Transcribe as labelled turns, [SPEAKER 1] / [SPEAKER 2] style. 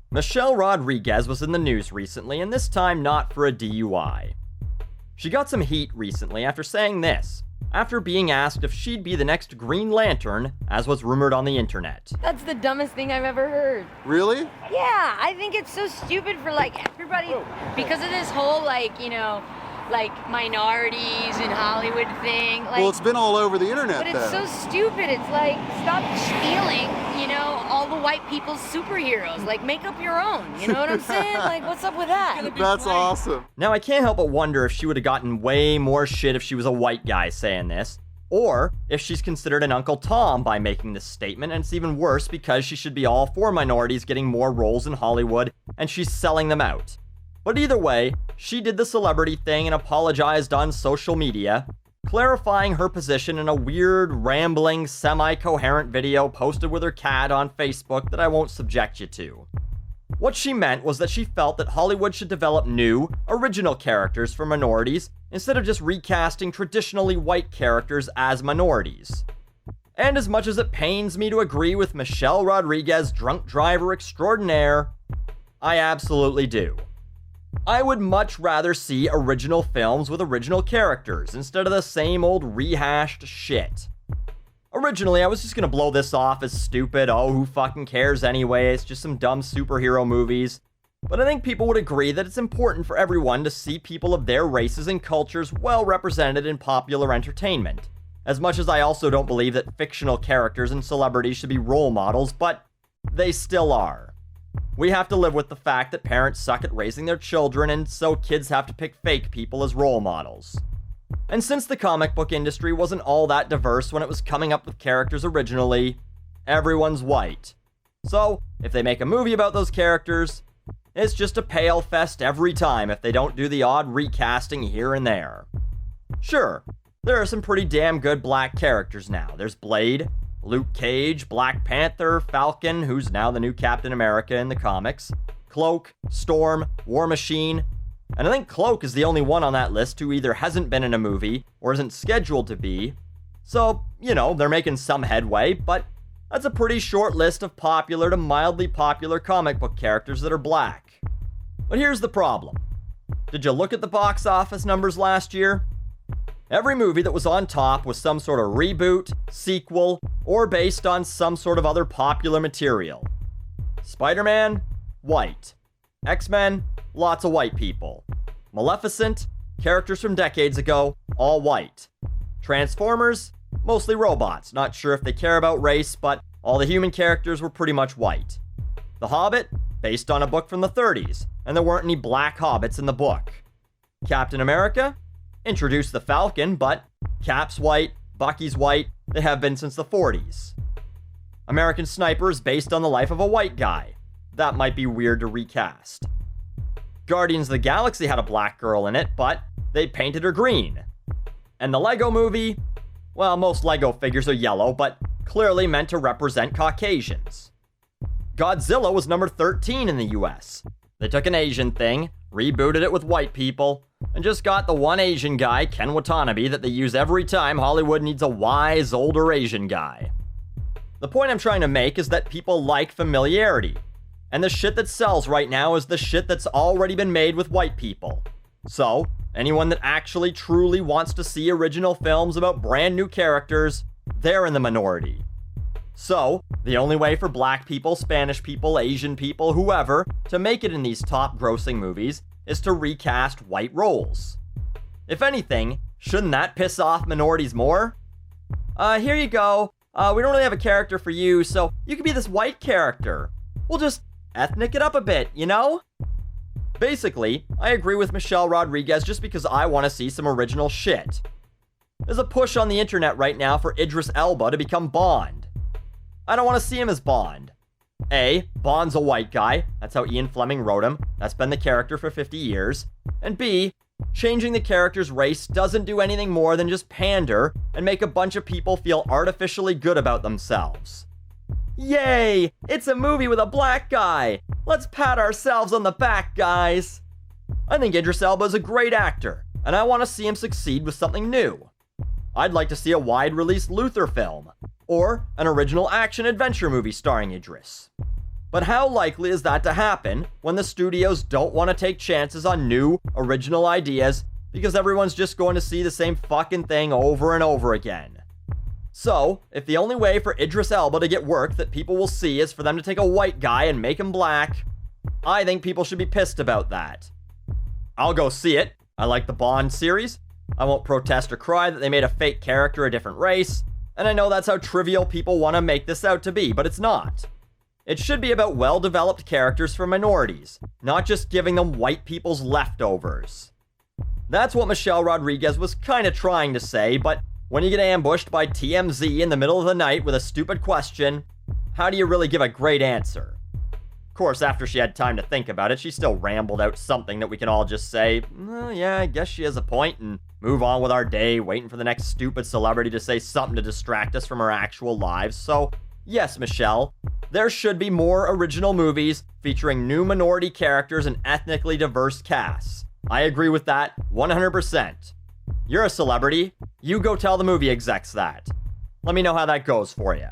[SPEAKER 1] Michelle Rodriguez was in the news recently, and this time not for a DUI. She got some heat recently after saying this, after being asked if she'd be the next Green Lantern, as was rumored on the internet.
[SPEAKER 2] That's the dumbest thing I've ever heard.
[SPEAKER 3] Really?
[SPEAKER 2] Yeah, I think it's so stupid for everybody, because of this whole minorities in Hollywood thing.
[SPEAKER 3] Well, it's been all over the internet,
[SPEAKER 2] but it's so stupid. It's stop stealing, all the white people's superheroes. Make up your own. You know what I'm saying? What's up with that?
[SPEAKER 3] That's awesome.
[SPEAKER 1] Now, I can't help but wonder if she would have gotten way more shit if she was a white guy saying this, or if she's considered an Uncle Tom by making this statement, and it's even worse because she should be all for minorities getting more roles in Hollywood, and she's selling them out. But either way, she did the celebrity thing and apologized on social media, clarifying her position in a weird, rambling, semi-coherent video posted with her cat on Facebook that I won't subject you to. What she meant was that she felt that Hollywood should develop new, original characters for minorities instead of just recasting traditionally white characters as minorities. And as much as it pains me to agree with Michelle Rodriguez, drunk driver extraordinaire, I absolutely do. I would much rather see original films with original characters instead of the same old rehashed shit. Originally, I was just gonna blow this off as stupid, oh, who fucking cares anyway, it's just some dumb superhero movies. But I think people would agree that it's important for everyone to see people of their races and cultures well represented in popular entertainment. As much as I also don't believe that fictional characters and celebrities should be role models, but they still are. We have to live with the fact that parents suck at raising their children, and so kids have to pick fake people as role models. And since the comic book industry wasn't all that diverse when it was coming up with characters originally, everyone's white. So, if they make a movie about those characters, it's just a pale fest every time if they don't do the odd recasting here and there. Sure, there are some pretty damn good black characters now. There's Blade, Luke Cage, Black Panther, Falcon, who's now the new Captain America in the comics, Cloak, Storm, War Machine, and I think Cloak is the only one on that list who either hasn't been in a movie or isn't scheduled to be. So, they're making some headway, but that's a pretty short list of popular to mildly popular comic book characters that are black. But here's the problem. Did you look at the box office numbers last year? Every movie that was on top was some sort of reboot, sequel, or based on some sort of other popular material. Spider-Man? White. X-Men? Lots of white people. Maleficent? Characters from decades ago, all white. Transformers? Mostly robots, not sure if they care about race, but all the human characters were pretty much white. The Hobbit? Based on a book from the 30s, and there weren't any black hobbits in the book. Captain America? Introduced the Falcon, but Cap's white, Bucky's white, they have been since the 40s. American Sniper is based on the life of a white guy. That might be weird to recast. Guardians of the Galaxy had a black girl in it, but they painted her green. And the Lego movie? Well, most Lego figures are yellow, but clearly meant to represent Caucasians. Godzilla was number 13 in the US. They took an Asian thing, rebooted it with white people, and just got the one Asian guy, Ken Watanabe, that they use every time Hollywood needs a wise, older Asian guy. The point I'm trying to make is that people like familiarity. And the shit that sells right now is the shit that's already been made with white people. So, anyone that actually truly wants to see original films about brand new characters, they're in the minority. So, the only way for black people, Spanish people, Asian people, whoever, to make it in these top grossing movies is to recast white roles. If anything, shouldn't that piss off minorities more? Here you go. We don't really have a character for you, so you could be this white character. We'll just ethnic it up a bit, Basically, I agree with Michelle Rodriguez just because I want to see some original shit. There's a push on the internet right now for Idris Elba to become Bond. I don't want to see him as Bond. A, Bond's a white guy. That's how Ian Fleming wrote him. That's been the character for 50 years. And B, changing the character's race doesn't do anything more than just pander and make a bunch of people feel artificially good about themselves. Yay! It's a movie with a black guy! Let's pat ourselves on the back, guys! I think Idris Elba is a great actor, and I want to see him succeed with something new. I'd like to see a wide-release Luther film, or an original action-adventure movie starring Idris. But how likely is that to happen when the studios don't want to take chances on new, original ideas because everyone's just going to see the same fucking thing over and over again? So, if the only way for Idris Elba to get work that people will see is for them to take a white guy and make him black, I think people should be pissed about that. I'll go see it. I like the Bond series. I won't protest or cry that they made a fake character a different race, and I know that's how trivial people want to make this out to be, but it's not. It should be about well-developed characters for minorities, not just giving them white people's leftovers. That's what Michelle Rodriguez was kinda trying to say, but when you get ambushed by TMZ in the middle of the night with a stupid question, how do you really give a great answer? Of course, after she had time to think about it, she still rambled out something that we can all just say, yeah, I guess she has a point, and move on with our day, waiting for the next stupid celebrity to say something to distract us from our actual lives. So, yes, Michelle, there should be more original movies featuring new minority characters and ethnically diverse casts. I agree with that 100%. You're a celebrity. You go tell the movie execs that. Let me know how that goes for you.